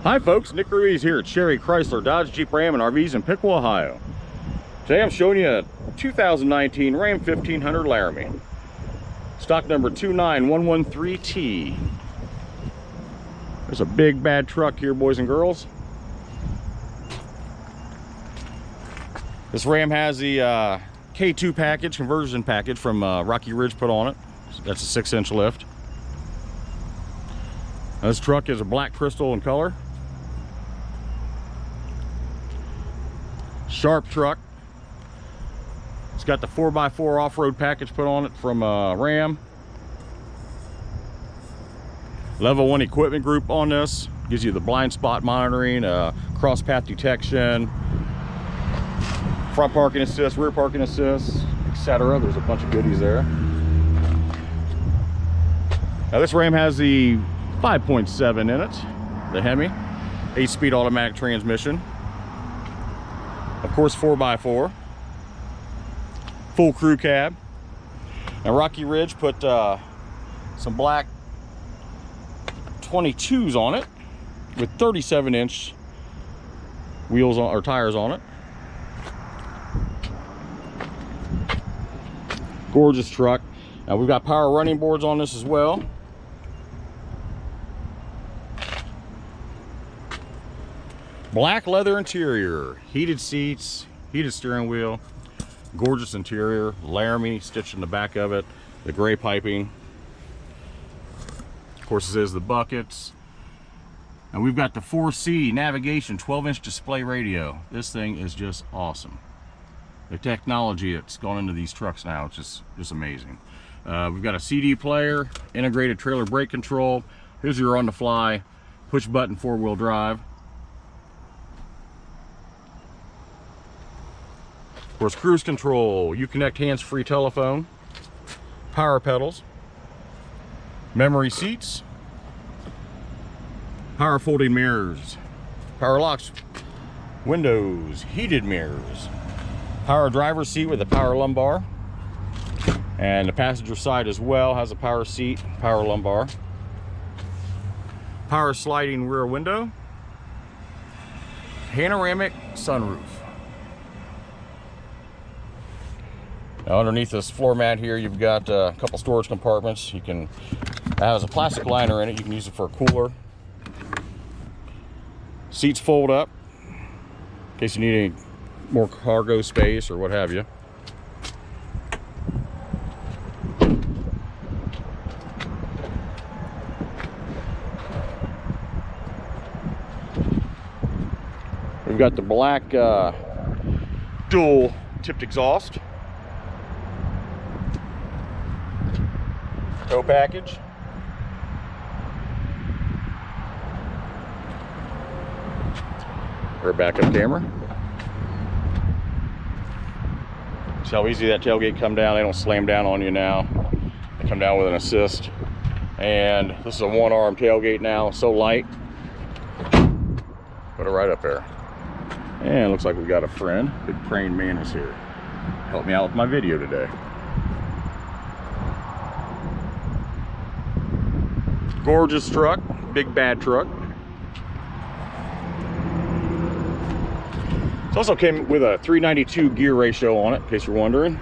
Hi folks, Nick Ruiz here at Sherry Chrysler Dodge Jeep Ram and RVs in Piqua, Ohio. Today I'm showing you a 2019 Ram 1500 Laramie. Stock number 29113T. There's a big bad truck here, boys and girls. This Ram has the K2 package, conversion package from Rocky Ridge put on it. That's a 6-inch lift. Now, this truck is a black crystal in color. Sharp truck. It's got the 4x4 off-road package put on it from Ram. Level 1 equipment group on this. Gives you the blind spot monitoring, cross path detection, front parking assist, rear parking assist, etc. There's a bunch of goodies there. Now this Ram has the 5.7 in it, the Hemi, 8-speed automatic transmission. Of course, 4x4, full crew cab. Now Rocky Ridge put some black 22s on it with 37-inch wheels on, or tires on it. Gorgeous truck. Now we've got power running boards on this as well. Black leather interior, heated seats, heated steering wheel, gorgeous interior, Laramie stitched in the back of it, the gray piping. Of course, this is the buckets. And we've got the 4C navigation 12-inch display radio. This thing is just awesome. The technology that's gone into these trucks now, it's just amazing. We've got a CD player, integrated trailer brake control. Here's your on-the-fly push button 4-wheel drive. Of course, cruise control, Uconnect hands-free telephone, power pedals, memory seats, power folding mirrors, power locks, windows, heated mirrors, power driver's seat with a power lumbar, and the passenger side as well has a power seat, power lumbar, power sliding rear window, panoramic sunroof. Now, underneath this floor mat here, you've got a couple storage compartments. You can, it has a plastic liner in it. You can use it for a cooler. Seats fold up in case you need any more cargo space or what have you. We've got the black dual tipped exhaust. Tow package. Rear backup camera. See how easy that tailgate come down. They don't slam down on you now. They come down with an assist. And this is a one-arm tailgate now, so light. Put it right up there. And it looks like we've got a friend. Big praying man is here. Help me out with my video today. Gorgeous truck, big bad truck. It also came with a 392 gear ratio on it, in case you're wondering.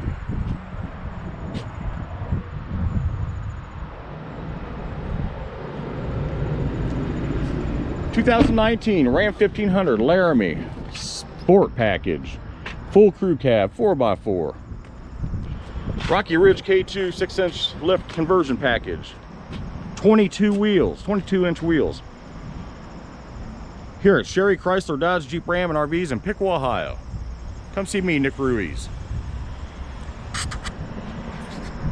(2019) Ram 1500 Laramie Sport Package, full crew cab, 4x4. Rocky Ridge K2 6-inch lift conversion package. 22 wheels, 22-inch wheels. Here at Sherry Chrysler Dodge Jeep Ram and RVs in Piqua, Ohio. Come see me, Nick Ruiz.